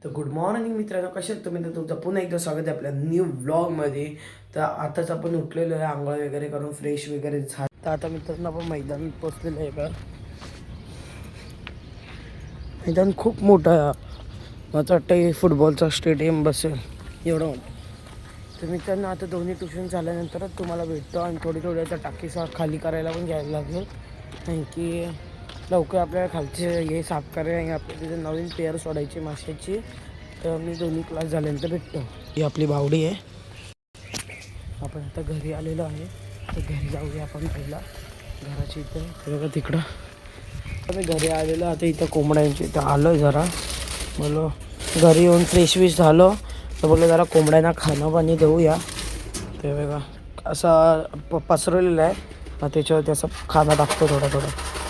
तर good morning मित्रांनो, कसे आहेत तुम्ही? तर तुमचं पुन्हा एकदा स्वागत आहे आपल्या न्यू व्लॉगमध्ये. तर आताच आपण उठलेलो आहे, आंघोळ वगैरे करून फ्रेश वगैरे झालं. तर आता मित्रांनो आपण मैदानात पोचलेलं आहे. का मैदान खूप मोठं आहे. मला वाटतं हे फुटबॉलचा स्टेडियम बसेल एवढं मोठं. तर मित्रांनो आता दोन्ही ट्युशन झाल्यानंतरच तुम्हाला भेटतो आणि थोडी आता टाकी खाली करायला पण घ्यायला लागेल, कारण की लवकर आपल्याला खालचे हे साफ करायला आपल्या तिथे नवीन पेअर सोडायची माशाची. तर मी दोन्ही क्लास झाल्यानंतर भेटतो. ही आपली बावडी आहे. आपण आता घरी आलेलो आहे, तर घरी जाऊया आपण पहिला. घराची इथं बघा तिकडं मी घरी आलेलो. आता इथं कोंबड्यांची इथं आलो आहे जरा. बोलो घरी येऊन फ्रेश झालो, तर बोललो जरा कोंबड्यांना खाणं पाणी देऊया. ते बघा असा पसरवलेला आहे, त्याच्यावरती असं खाणं टाकतो थोडं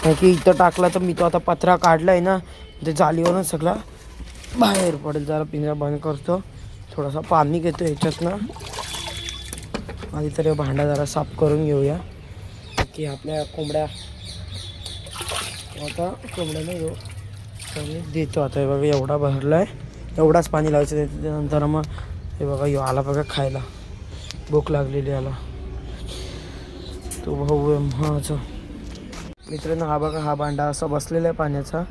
कारण की इथं टाकला तर मी तो आता पत्रा काढला आहे ना, ते जालीवरून सगळा बाहेर पडेल. जरा पिंजरा बंद करतो, थोडासा पाणी घेतो ह्याच्यातनं. आधी तरी भांडा जरा साफ करून घेऊया, की आपल्या कोंबड्या आता कोंबड्याला घेऊ पाणी देतो. आता हे बघा एवढा भरला आहे, एवढाच पाणी लावायचं. त्याच्यानंतर मग हे बघा यो आला बघा खायला, भूक लागलेली आला. तो भाऊ आहे माझा मित्रांनो. हा बघा हा भांडा असा बसलेला आहे पाण्याचा,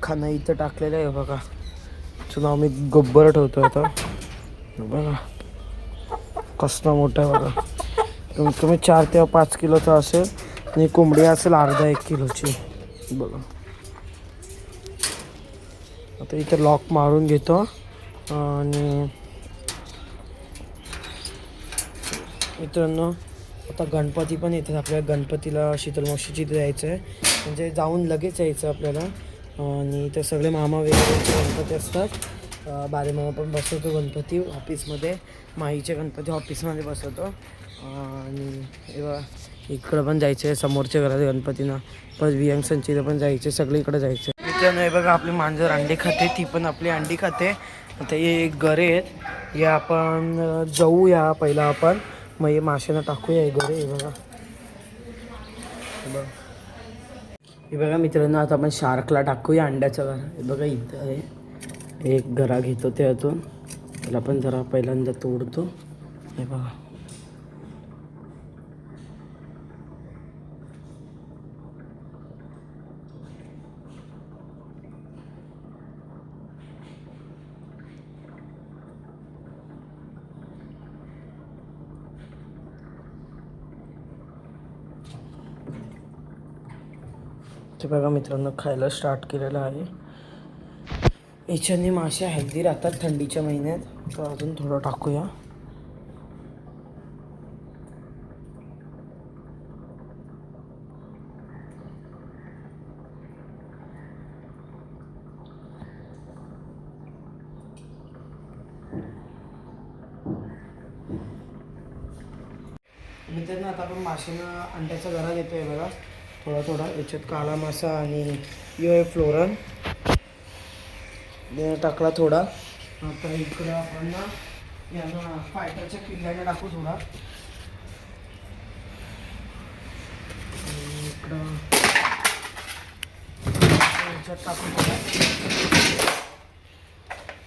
खाणं इथं टाकलेलं आहे बघा. तुझं नाव मी गोब्बर ठेवतो आता. बघा कसला मोठा आहे बघा, कमीत कमी 4 ते 5 किलोचा असेल आणि कोंबडी असेल अर्धा 1 किलोची बघा. आता इथे लॉक मारून घेतो आणि मित्रांनो आता गणपती पण येतात. आपल्याला गणपतीला शीतलमावशीची इथे जायचं आहे, म्हणजे जाऊन लगेच यायचं आपल्याला. आणि ते सगळे मामा वगैरे गणपती असतात. बारे मामा पण बसवतो गणपती ऑफिसमध्ये, माईचे गणपती ऑफिसमध्ये बसवतो. आणि इकडं पण जायचं आहे समोरच्या घरात गणपतींना, परत वियंगसंचीला पण जायचं, सगळीकडे जायचं आहे. मित्रांनो हे बघा आपली मांजर अंडी खाते, ती पण आपली अंडी खाते. आता हे गरे आहेत, या आपण जाऊया पहिला आपण, मग हे माशांना टाकूया. हे गरे हे बघा, हे बघा मित्रांनो. आता आपण शार्कला टाकूया अंड्याचं घर. हे बघा इथं आहे, एक गरा घेतो त्यातून, त्याला पण जरा पहिल्यांदा तोडतो. हे बघा ते बघा मित्रांनो खायला स्टार्ट केलेलं आहे. याच्याने मासे हेल्दी राहतात थंडीच्या महिन्यात. तर अजून थोडं टाकूया. मित्रांनो आता आपण माशांना अंड्याचा गरा देतोय बघा, थोडा. याच्यात काळा मासा आणि यो आहे फ्लोरन टाकला थोडा. आता इकडं आपण ना यांना फायटरच्या पिल्ल्याने टाकू थोडा. इकडं याच्यात टाकू थोडा.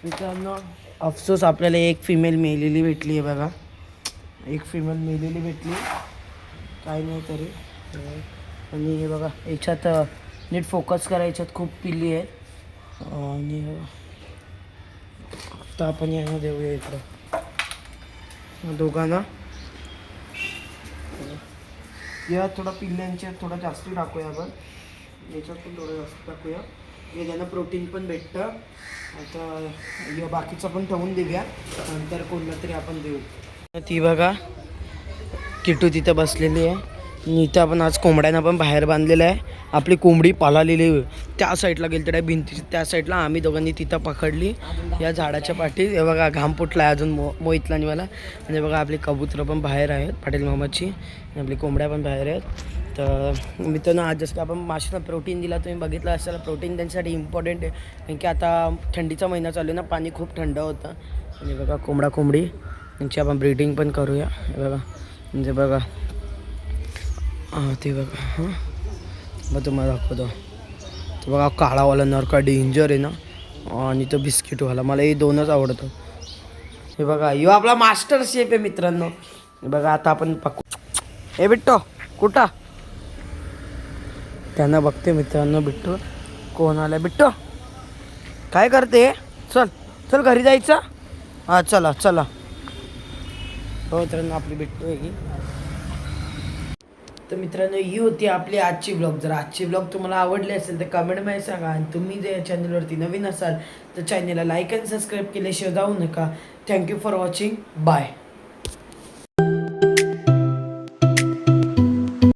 मित्रांनो अफसोस आपल्याला एक फिमेल मेलेली भेटली आहे बघा, एक फिमेल मेलेली भेटली, काही नाही तरी. आणि हे बघा याच्यात नीट फोकस करा, याच्यात खूप पिल्ली आहेत. आणि आता आपण यांना देऊया इकडं दोघांना. या थोडा पिल्ल्यांच्या थोडा जास्त टाकूया आपण, याच्यात पण थोडं जास्त टाकूया, हे त्यांना प्रोटीन पण भेटतं. आता बाकीचं पण ठेवून देऊया, नंतर कोणला तरी आपण देऊ. ती बघा किटू तिथं बसलेली आहे. इथं आपण आज कोंबड्यांना पण बाहेर बांधलेलं आहे. आपली कोंबडी पालालेली त्या साईडला गेली, त्या भिंतीची त्या साईडला. आम्ही दोघांनी तिथं पकडली या झाडाच्या पाठीत. हे बघा घाम फुटला आहे अजून मोहितला आणि मला. आणि बघा आपली कबूतरं पण बाहेर आहेत पाटील मामाची, आपली कोंबड्या पण बाहेर आहेत. तर मित्रांनो आज जसं आपण माशांना प्रोटीन दिला, तुम्ही बघितलं असेल. प्रोटीन त्यांच्यासाठी इम्पॉर्टंट आहे, कारण की आता थंडीचा महिना चालू आहे ना, पाणी खूप थंड होतं. आणि बघा कोंबडी त्यांची आपण ब्रीडिंग पण करूया. हे बघा म्हणजे बघा ते बघा. मग तुम्हाला दाखवतो. तर बघा काळावाला नरका डेंजर आहे ना, आणि तो बिस्किटवाला, मला हे दोनच आवडतं. हे बघा, यो आपला मास्टर शेफ आहे मित्रांनो. हे बघा आता आपण पकू. हे बिट्टो कुठं? त्यांना बघते मित्रांनो. बिट्टो कोण आला? बिट्टो काय करते? चल चल घरी जायचं. हां चला चला. हो मित्रांनो, आपली बिट्टो आहे ही. तर मित्रांनो, ही होती आपली आजची ब्लॉग. जर आजची ब्लॉग तुम्हाला आवडली असेल तर कमेंटमध्ये सांगा. आणि तुम्ही जर या चॅनलवरती नवीन असाल तर चॅनलला लाईक आणि सबस्क्राईब केल्याशिवाय जाऊ नका. Thank you for watching. बाय.